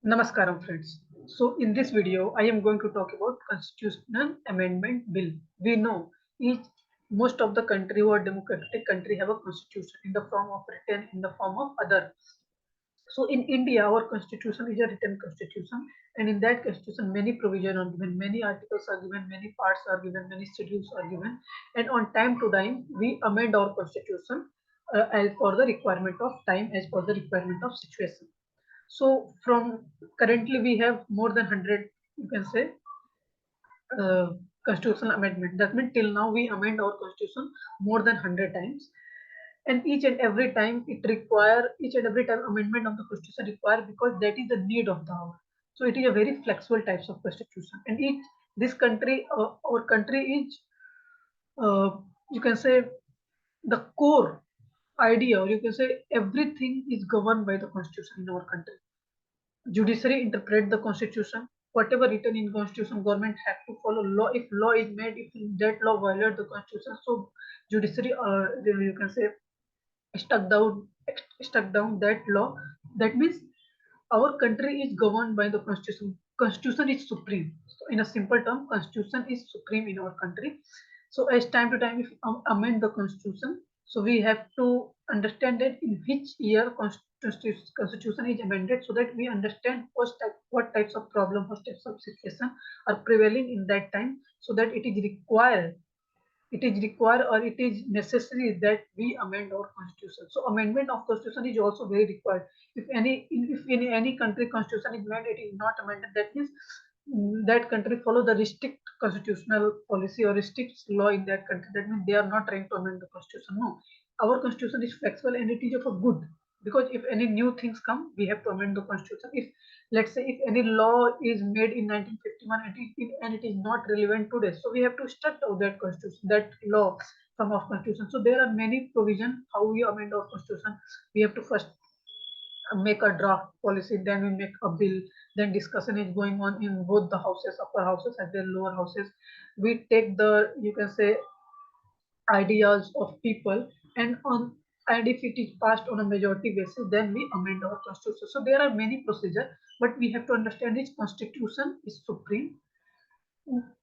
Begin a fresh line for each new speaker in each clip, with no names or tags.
Namaskaram friends. So in this video I am going to talk about constitutional amendment bill. We know each most of the country or democratic country have a constitution in the form of written in the form of other. So in India our constitution is a written constitution, and in that constitution many provisions are given, many articles are given, many parts are given, many schedules are given, and on time to time we amend our constitution as per the requirement of time, as per the requirement of situation. So from currently we have more than 100, you can say, uh, constitutional amendment. That means till now we amend our constitution more than 100 times, and each and every time amendment of the constitution require, because that is the need of the hour. So it is a very flexible types of constitution, and each this country, our country is, uh, you can say, the core idea, or you can say everything is governed by the constitution in our country. Judiciary interpret the constitution. Whatever written in constitution, government have to follow law. If law is made, if that law violate the constitution, so judiciary, you can say, stuck down stuck down that law. That means our country is governed by the constitution. Constitution is supreme. So in a simple term, constitution is supreme in our country. So as time to time, if we amend the constitution, so we have to understand that in which year constitution is amended, so that we understand what types of problem, what types of situation are prevailing in that time, so that it is required or it is necessary that we amend our constitution. So amendment of constitution is also very required. If in any country constitution is made, it is not amended, that means that country follow the restrict constitutional policy or restricts law in that country. That means they are not trying to amend the constitution. No, our constitution is flexible and it is of a good, because if any new things come, we have to amend the constitution. If, let's say, if any law is made in 1951 and it is not relevant today, so we have to start out that constitution, that law from our constitution. So there are many provisions how we amend our constitution. We have to first make a draft policy, then we make a bill, then discussion is going on in both the houses, upper houses and the lower houses. We take the, you can say, ideas of people, and if it is passed on a majority basis, then we amend our constitution. So there are many procedures, but we have to understand this constitution is supreme.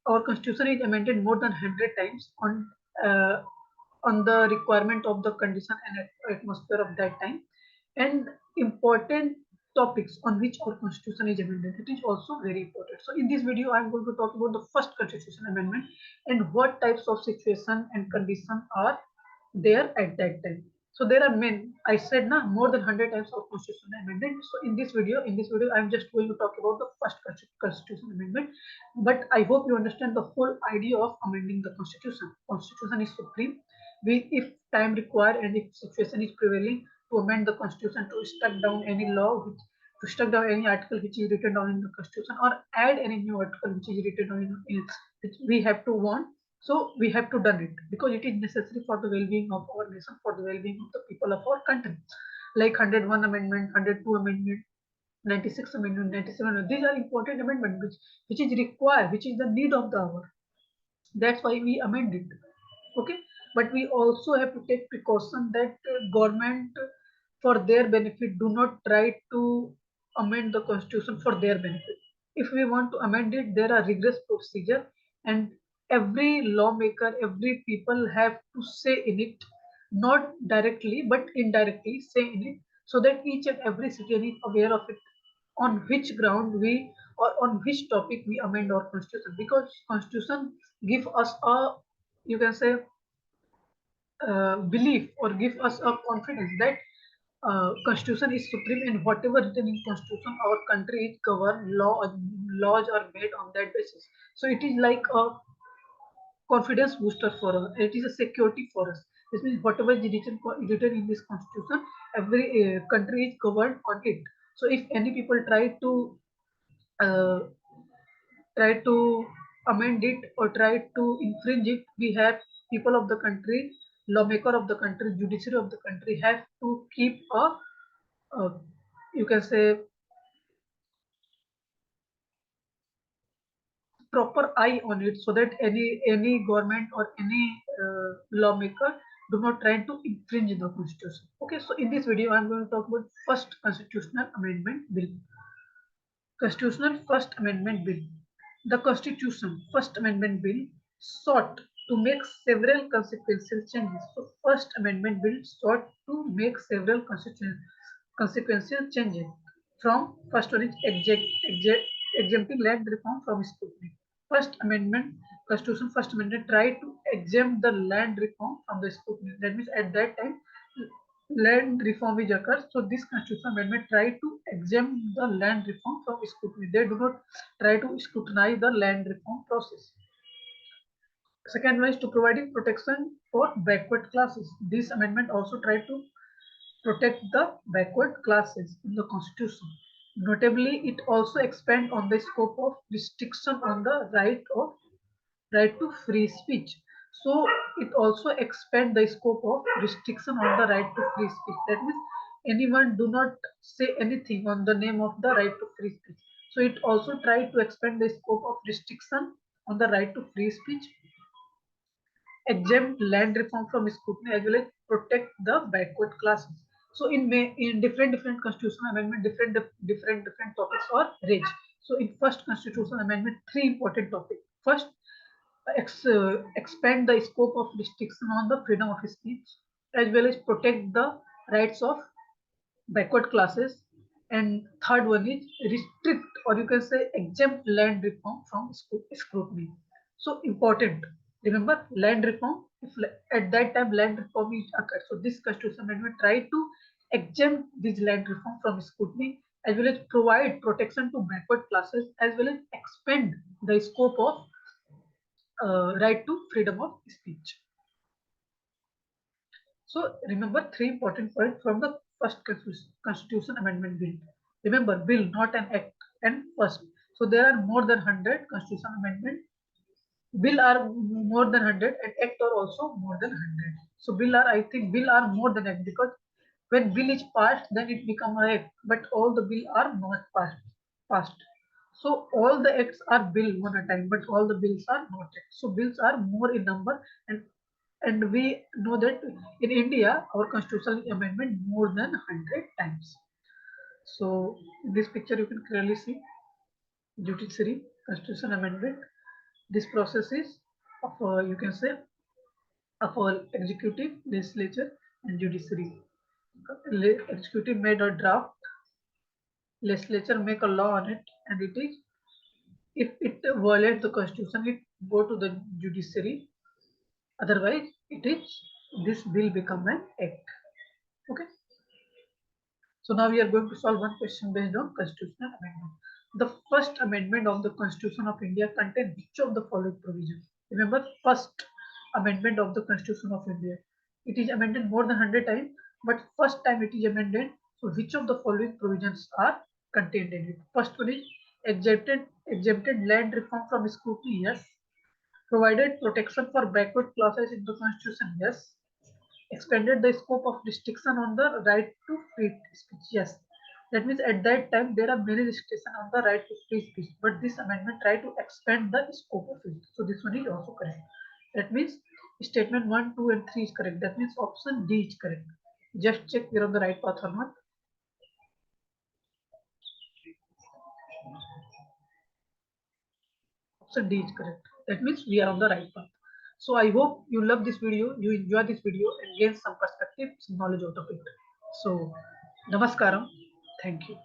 Our constitution is amended more than 100 times uh, on the requirement of the condition and atmosphere of that time, and important topics on which our constitution is amended, it is also very important. So in this video I am going to talk about the first constitution amendment and what types of situation and condition are there at that time. So there are many, I said na, more than 100 types of constitution amendment. So in this video I'm just going to talk about the first constitution amendment, but I hope you understand the whole idea of amending the constitution. Constitution is supreme. We, if time required and if situation is prevailing, to amend the constitution, to struck down any law which, to struck down any article which is written down in the constitution, or add any new article which is written down in which we have to want. So we have to done it because it is necessary for the well-being of our nation, for the well-being of the people of our country. Like 101 amendment, 102 amendment, 96 amendment, 97 amendment. These are important amendments which is required, which is the need of the hour. That's why we amend it. Okay, but we also have to take precaution that government, for their benefit, do not try to amend the constitution for their benefit. If we want to amend it, there are rigorous procedure, and every lawmaker, every people have to say in it, not directly but indirectly say in it, so that each and every citizen is aware of it, on which ground we, or on which topic we amend our constitution, because constitution give us a, you can say, belief, or give us a confidence that constitution is supreme, and whatever written in constitution, our country is governed, laws are made on that basis. So it is like a confidence booster for us, it is a security for us. This means whatever is written in this constitution, every country is governed on it. So if any people uh, try to amend it or try to infringe it, we have people of the country, lawmaker of the country, judiciary of the country have to keep a, you can say, proper eye on it, so that any government or any lawmaker do not try to infringe the constitution. Okay, so in this video I'm going to talk about first constitutional amendment bill. Constitutional First Amendment Bill. The Constitution First Amendment Bill sought to make several consequential changes. So, First Amendment Bill sought to make several consequential changes. From first one is exempting land reform from scrutiny. First Amendment Constitution First Amendment tried to exempt the land reform from the scrutiny. That means at that time land reform is occurs. So this constitutional amendment try to exempt the land reform from scrutiny. They do not try to scrutinize the land reform process. Second one is to providing protection for backward classes. This amendment also tried to protect the backward classes in the constitution. Notably, it also expand on the scope of restriction on the right to free speech. So it also expand the scope of restriction on the right to free speech. That means anyone do not say anything on the name of the right to free speech. So it also try to expand the scope of restriction on the right to free speech, exempt land reform from scrutiny, as well as protect the backward classes. So in different constitutional amendment, different topics are raised. So in first constitutional amendment, three important topics. First, expand the scope of restriction on the freedom of speech, as well as protect the rights of backward classes. And third one is restrict, or you can say exempt land reform from scrutiny. So important, remember land reform, if at that time land reform is occurred, so this constitutional amendment try to exempt this land reform from scrutiny, as well as provide protection to backward classes, as well as expand the scope of right to freedom of speech. So remember three important points from the first Constitution Amendment Bill. Remember, bill, not an act. And first, so there are more than 100 Constitution Amendment. Bill are more than 100 and act are also more than 100. So bill are, I think, bill are more than act, because when bill is passed, then it become an act. But all the bill are not passed. So all the acts are bill one at a time, but all the bills are not act. So bills are more in number, and we know that in India, our constitutional amendment more than 100 times. So in this picture, you can clearly see judiciary constitutional amendment. This process is of you can say of our executive, legislature, and judiciary. Executive made a draft, legislature make a law on it, and it is, if it violates the constitution, it go to the judiciary. Otherwise, it is, this bill become an act. Okay. So now we are going to solve one question based on constitutional amendment. The first amendment of the Constitution of India contains which of the following provisions? Remember, first amendment of the Constitution of India. It is amended more than 100 times, but first time it is amended. So which of the following provisions are contained in it? First one is exempted land reform from scrutiny. Yes. Provided protection for backward classes in the Constitution. Yes. Expanded the scope of restriction on the right to free speech. Yes, that means at that time there are many restrictions on the right to free speech, but this amendment try to expand the scope of it. So this one is also correct. That means statement 1, 2, and 3 is correct. That means option D is correct. Just check we are on the right path or not. Option D is correct. That means we are on the right path. So I hope you love this video, you enjoy this video, and gain some perspective, some knowledge out of it. So, namaskaram. Thank you.